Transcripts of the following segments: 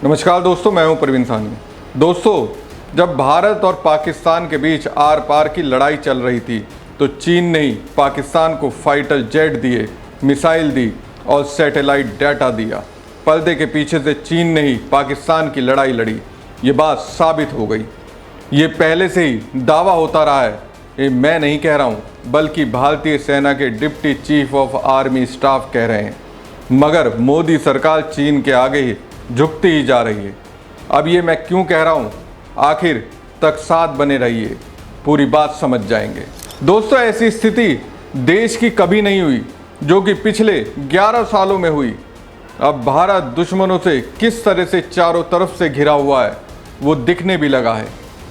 नमस्कार दोस्तों, मैं हूं प्रवीण सानी। दोस्तों, जब भारत और पाकिस्तान के बीच आर पार की लड़ाई चल रही थी तो चीन ने ही पाकिस्तान को फाइटर जेट दिए, मिसाइल दी और सैटेलाइट डाटा दिया। पर्दे के पीछे से चीन ने ही पाकिस्तान की लड़ाई लड़ी। ये बात साबित हो गई। ये पहले से ही दावा होता रहा है। ये मैं नहीं कह रहा हूँ, बल्कि भारतीय सेना के deputy chief of army staff कह रहे हैं। मगर मोदी सरकार चीन के आगे ही झुकती ही जा रही है। अब ये मैं क्यों कह रहा हूँ, आखिर तक साथ बने रहिए, पूरी बात समझ जाएंगे। दोस्तों, ऐसी स्थिति देश की कभी नहीं हुई जो कि पिछले 11 सालों में हुई। अब भारत दुश्मनों से किस तरह से चारों तरफ से घिरा हुआ है वो दिखने भी लगा है।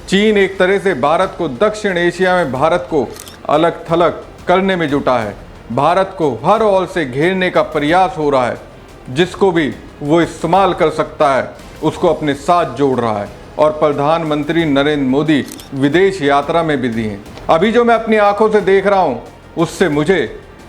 चीन एक तरह से भारत को दक्षिण एशिया में भारत को अलग थलग करने में जुटा है। भारत को हर ओर से घेरने का प्रयास हो रहा है। जिसको भी वो इस्तेमाल कर सकता है उसको अपने साथ जोड़ रहा है। और प्रधानमंत्री नरेंद्र मोदी विदेश यात्रा में बिजी हैं। अभी जो मैं अपनी आंखों से देख रहा हूँ उससे मुझे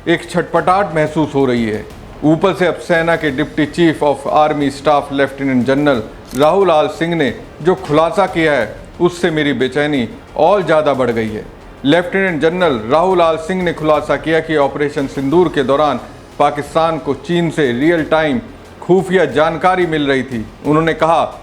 एक छटपटाहट महसूस हो रही है। ऊपर से अब सेना के deputy chief of army staff lieutenant general Rahul Lal Singh ने जो खुलासा किया है उससे मेरी बेचैनी और ज़्यादा बढ़ गई है। लेफ्टिनेंट जनरल राहुल लाल सिंह ने खुलासा किया कि ऑपरेशन सिंदूर के दौरान पाकिस्तान को चीन से रियल टाइम खुफिया जानकारी मिल रही थी। उन्होंने कहा,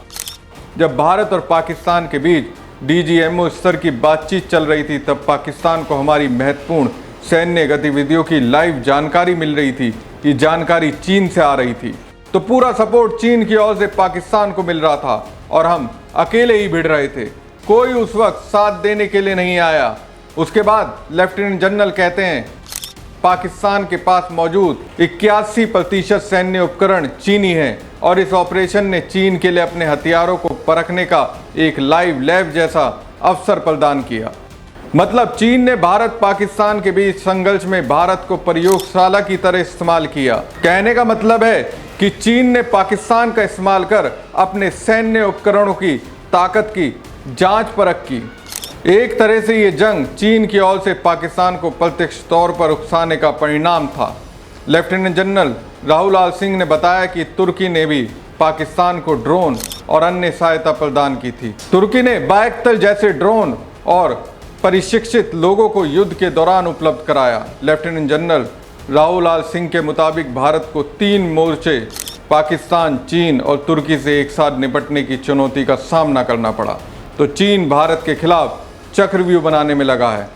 जब भारत और पाकिस्तान के बीच डीजीएमओ स्तर की बातचीत चल रही थी तब पाकिस्तान को हमारी महत्वपूर्ण सैन्य गतिविधियों की लाइव जानकारी मिल रही थी। ये जानकारी चीन से आ रही थी, तो पूरा सपोर्ट चीन की ओर से पाकिस्तान को मिल रहा था और हम अकेले ही भिड़ रहे थे। कोई उस वक्त साथ देने के लिए नहीं आया। उसके बाद लेफ्टिनेंट जनरल कहते हैं, पाकिस्तान के पास मौजूद 81% सैन्य उपकरण चीनी हैं और इस ऑपरेशन ने चीन के लिए अपने हथियारों को परखने का एक लाइव लैब जैसा अवसर प्रदान किया। मतलब चीन ने भारत पाकिस्तान के बीच संघर्ष में भारत को प्रयोगशाला की तरह इस्तेमाल किया। कहने का मतलब है कि चीन ने पाकिस्तान का इस्तेमाल कर अपने सैन्य उपकरणों की ताकत की जांच परख की। एक तरह से ये जंग चीन की ओर से पाकिस्तान को प्रत्यक्ष तौर पर उकसाने का परिणाम था। लेफ्टिनेंट जनरल राहुल लाल सिंह ने बताया कि तुर्की ने भी पाकिस्तान को ड्रोन और अन्य सहायता प्रदान की थी। तुर्की ने बायक्तर जैसे ड्रोन और प्रशिक्षित लोगों को युद्ध के दौरान उपलब्ध कराया। लेफ्टिनेंट जनरल राहुल लाल सिंह के मुताबिक भारत को 3 मोर्चे पाकिस्तान, चीन और तुर्की से एक साथ निपटने की चुनौती का सामना करना पड़ा। तो चीन भारत के खिलाफ चक्रव्यूह बनाने में लगा है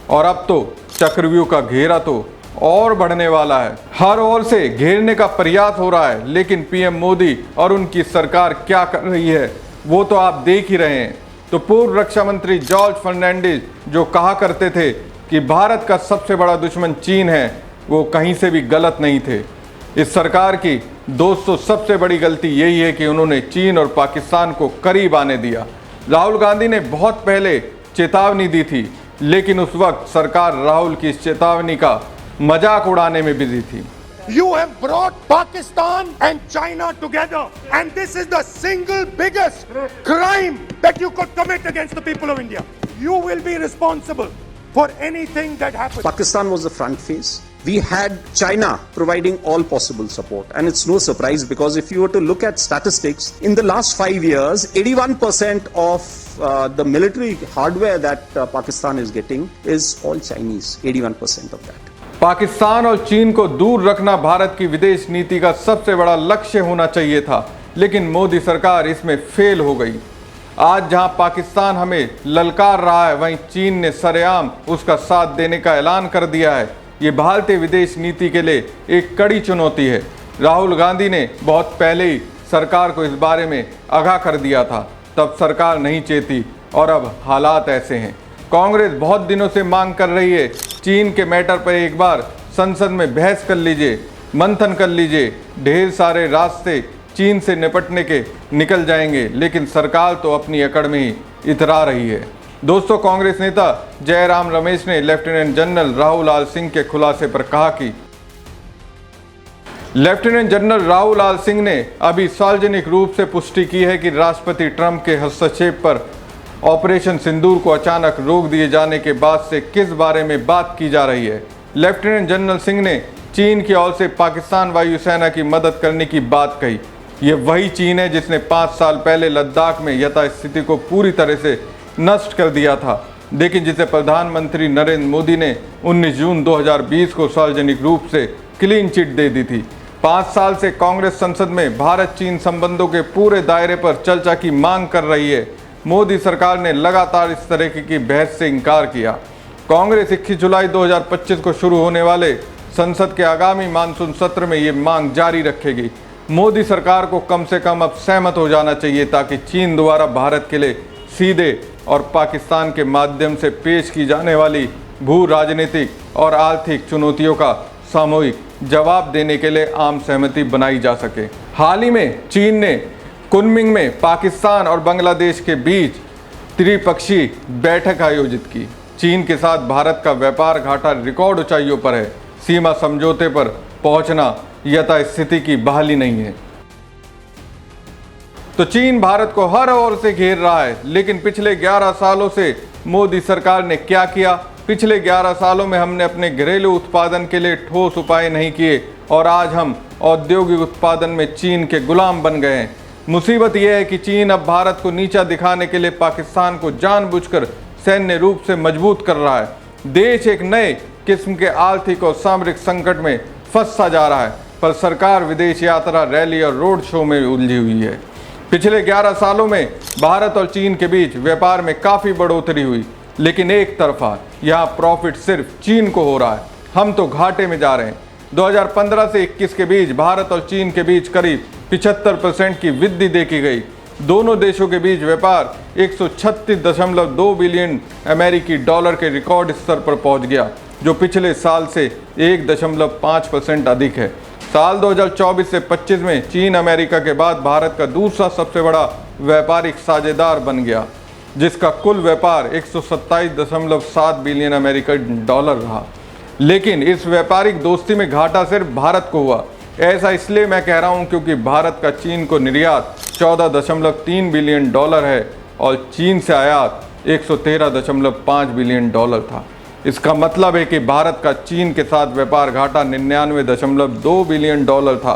और अब तो चक्रव्यूह का घेरा तो और बढ़ने वाला है। हर ओर से घेरने का प्रयास हो रहा है, लेकिन पीएम मोदी और उनकी सरकार क्या कर रही है वो तो आप देख ही रहे हैं। तो पूर्व रक्षा मंत्री जॉर्ज फर्नांडिस जो कहा करते थे कि भारत का सबसे बड़ा दुश्मन चीन है, वो कहीं से भी गलत नहीं थे। इस सरकार की दोस्तों सबसे बड़ी गलती यही है कि उन्होंने चीन और पाकिस्तान को करीब आने दिया। राहुल गांधी ने बहुत पहले चेतावनी दी थी, लेकिन उस वक्त सरकार राहुल की इस चेतावनी का मजाक उड़ाने में बिजी थी। You have brought Pakistan and China together, and this is the single biggest crime that you could commit against the people of India. You will be responsible for anything that happens. Pakistan was the front face. We had China providing all possible support, and it's no surprise because if you were to look at statistics, in the last 5 years, 81% of the military hardware that Pakistan is getting is all Chinese, 81% of that. Pakistan और चीन को दूर रखना भारत की विदेश नीति का सबसे बड़ा लक्ष्य होना चाहिए था, लेकिन मोदी सरकार इसमें फेल हो गई। आज जहां पाकिस्तान हमें ललकार रहा है, वहीं चीन ने सरेआम उसका साथ देने का ऐलान कर दिया है। ये भारतीय विदेश नीति के लिए एक कड़ी चुनौती है। राहुल गांधी ने बहुत पहले ही सरकार को इस बारे में आगाह कर दिया था, तब सरकार नहीं चेती और अब हालात ऐसे हैं। कांग्रेस बहुत दिनों से मांग कर रही है, चीन के मैटर पर एक बार संसद में बहस कर लीजिए, मंथन कर लीजिए, ढेर सारे रास्ते चीन से निपटने के निकल जाएंगे, लेकिन सरकार तो अपनी अकड़ में ही इतरा रही है। दोस्तों, कांग्रेस नेता जयराम रमेश ने लेफ्टिनेंट जनरल राहुल लाल सिंह के खुलासे पर कहा कि लेफ्टिनेंट जनरल राहुल लाल सिंह ने अभी सार्वजनिक रूप से पुष्टि की है कि राष्ट्रपति ट्रंप के हस्तक्षेप पर ऑपरेशन सिंदूर को अचानक रोक दिए जाने के बाद से किस बारे में बात की जा रही है। लेफ्टिनेंट जनरल सिंह ने चीन की ओर से पाकिस्तान वायुसेना की मदद करने की बात कही। ये वही चीन है जिसने 5 साल पहले लद्दाख में यथास्थिति को पूरी तरह से नष्ट कर दिया था, लेकिन जिसे प्रधानमंत्री नरेंद्र मोदी ने 19 जून 2020 को सार्वजनिक रूप से क्लीन चिट दे दी थी। 5 साल से कांग्रेस संसद में भारत चीन संबंधों के पूरे दायरे पर चर्चा की मांग कर रही है। मोदी सरकार ने लगातार इस तरह की बहस से इनकार किया। कांग्रेस 21 जुलाई 2025 को शुरू होने वाले संसद के आगामी मानसून सत्र में ये मांग जारी रखेगी। मोदी सरकार को कम से कम अब सहमत हो जाना चाहिए ताकि चीन द्वारा भारत के लिए सीधे और पाकिस्तान के माध्यम से पेश की जाने वाली भू राजनीतिक और आर्थिक चुनौतियों का सामूहिक जवाब देने के लिए आम सहमति बनाई जा सके। हाल ही में चीन ने कुनमिंग में पाकिस्तान और बांग्लादेश के बीच त्रिपक्षीय बैठक आयोजित की। चीन के साथ भारत का व्यापार घाटा रिकॉर्ड ऊंचाइयों पर है। सीमा समझौते पर पहुंचना यथास्थिति की बहाली नहीं है। तो चीन भारत को हर ओर से घेर रहा है, लेकिन पिछले 11 सालों से मोदी सरकार ने क्या किया? पिछले 11 सालों में हमने अपने घरेलू उत्पादन के लिए ठोस उपाय नहीं किए और आज हम औद्योगिक उत्पादन में चीन के गुलाम बन गए हैं। मुसीबत यह है कि चीन अब भारत को नीचा दिखाने के लिए पाकिस्तान को जानबूझकर सैन्य रूप से मजबूत कर रहा है। देश एक नए किस्म के आर्थिक और सामरिक संकट में फंसता जा रहा है, पर सरकार विदेश यात्रा, रैली और रोड शो में उलझी हुई है। पिछले 11 सालों में भारत और चीन के बीच व्यापार में काफ़ी बढ़ोतरी हुई, लेकिन एक तरफा यहाँ प्रॉफिट सिर्फ चीन को हो रहा है। हम तो घाटे में जा रहे हैं। 2015 से 21 के बीच भारत और चीन के बीच करीब 75% की वृद्धि देखी गई। दोनों देशों के बीच व्यापार 136.2 बिलियन अमेरिकी डॉलर के रिकॉर्ड स्तर पर पहुंच गया, जो पिछले साल से 1.5% अधिक है। साल 2024 से 25 में चीन अमेरिका के बाद भारत का दूसरा सबसे बड़ा व्यापारिक साझेदार बन गया, जिसका कुल व्यापार 127.7 बिलियन अमेरिकन डॉलर रहा। लेकिन इस व्यापारिक दोस्ती में घाटा सिर्फ भारत को हुआ। ऐसा इसलिए मैं कह रहा हूं क्योंकि भारत का चीन को निर्यात 14.3 बिलियन डॉलर है और चीन से आयात 113.5 बिलियन डॉलर था। इसका मतलब है कि भारत का चीन के साथ व्यापार घाटा 99.2 बिलियन डॉलर था।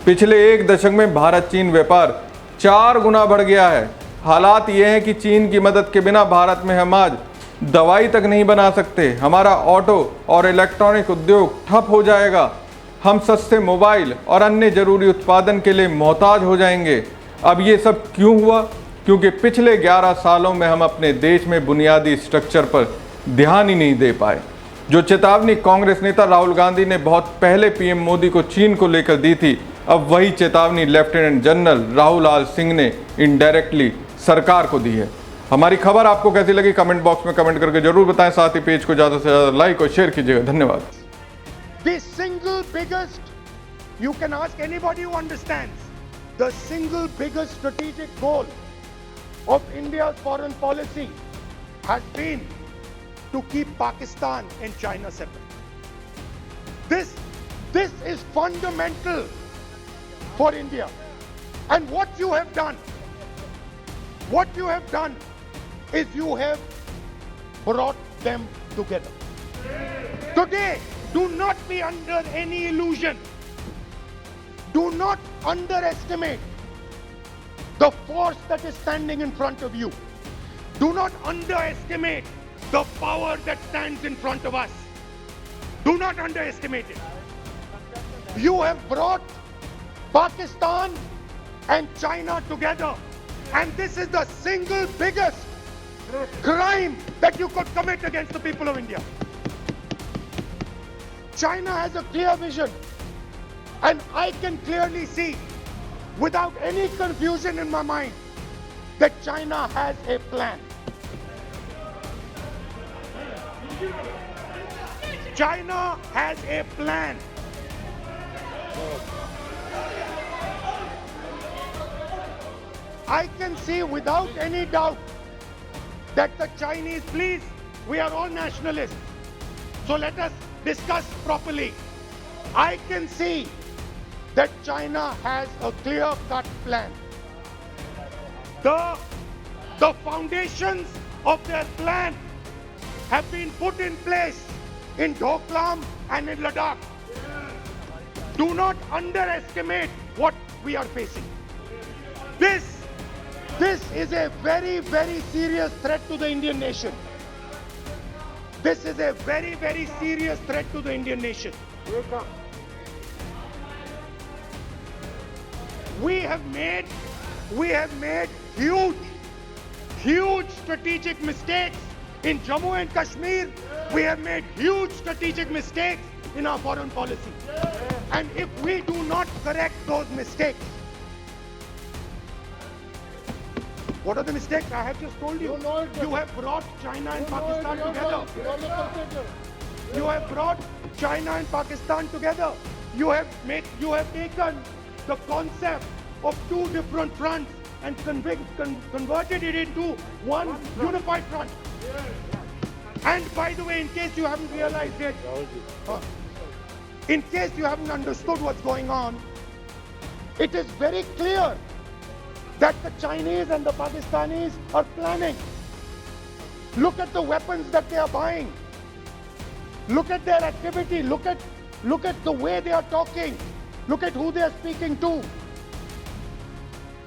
पिछले एक दशक में भारत चीन व्यापार 4 गुना बढ़ गया है। हालात ये हैं कि चीन की मदद के बिना भारत में हम आज दवाई तक नहीं बना सकते। हमारा ऑटो और इलेक्ट्रॉनिक उद्योग ठप हो जाएगा। हम सस्ते मोबाइल और अन्य जरूरी उत्पादन के लिए मोहताज हो जाएंगे। अब ये सब क्यों हुआ? क्योंकि पिछले 11 सालों में हम अपने देश में बुनियादी स्ट्रक्चर पर ध्यान ही नहीं दे पाए। जो चेतावनी कांग्रेस नेता राहुल गांधी ने बहुत पहले पीएम मोदी को चीन को लेकर दी थी, अब वही चेतावनी लेफ्टिनेंट जनरल राहुल लाल सिंह ने इनडायरेक्टली सरकार को दी है। हमारी खबर आपको कैसी लगी कमेंट बॉक्स में कमेंट करके जरूर बताएं। साथ ही पेज को ज़्यादा से ज़्यादा लाइक और शेयर कीजिएगा। धन्यवाद। The single biggest, you can ask anybody who understands, the single biggest strategic goal of India's foreign policy has been to keep Pakistan and China separate. This is fundamental for India. And what you have done is you have brought them together. Today, do not be under any illusion. Do not underestimate the force that is standing in front of you. Do not underestimate the power that stands in front of us. Do not underestimate it. You have brought Pakistan and China together, and this is the single biggest crime that you could commit against the people of India. China has a clear vision, and I can clearly see, without any confusion in my mind, that China has a plan. China has a plan. I can see without any doubt that the Chinese, please, we are all nationalists, so let us discuss properly. I can see that China has a clear-cut plan. The foundations of their plan have been put in place in Doklam and in Ladakh. Do not underestimate what we are facing. This is a very, very serious threat to the Indian nation. This is a very, very serious threat to the Indian nation. We have made huge strategic mistakes in Jammu and Kashmir. We have made huge strategic mistakes in our foreign policy. And if we do not correct those mistakes, what are the mistakes? I have just told you. You have brought China and Pakistan together. You have brought China and Pakistan together. You have taken the concept of two different fronts and converted it into one unified front. And by the way, in case you haven't realized it, in case you haven't understood what's going on, it is very clear that the Chinese and the Pakistanis are planning. Look at the weapons that they are buying. Look at their activity. Look at the way they are talking. Look at who they are speaking to.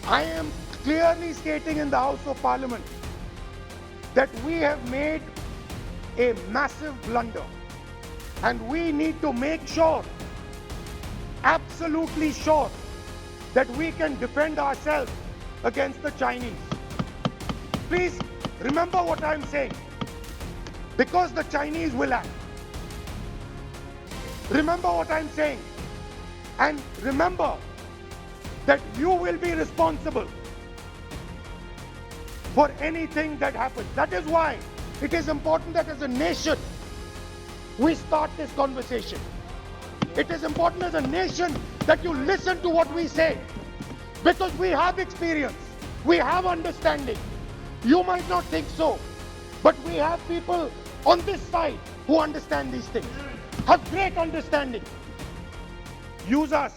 I am clearly stating in the House of Parliament that we have made a massive blunder, and we need to make sure, absolutely sure, that we can defend ourselves against the Chinese. Please remember what I'm saying, because the Chinese will act. Remember what I'm saying, and remember that you will be responsible for anything that happens. That is why it is important that as a nation we start this conversation. It is important as a nation that you listen to what we say, because we have experience, we have understanding. You might not think so, but we have people on this side who understand these things, have great understanding. Use us.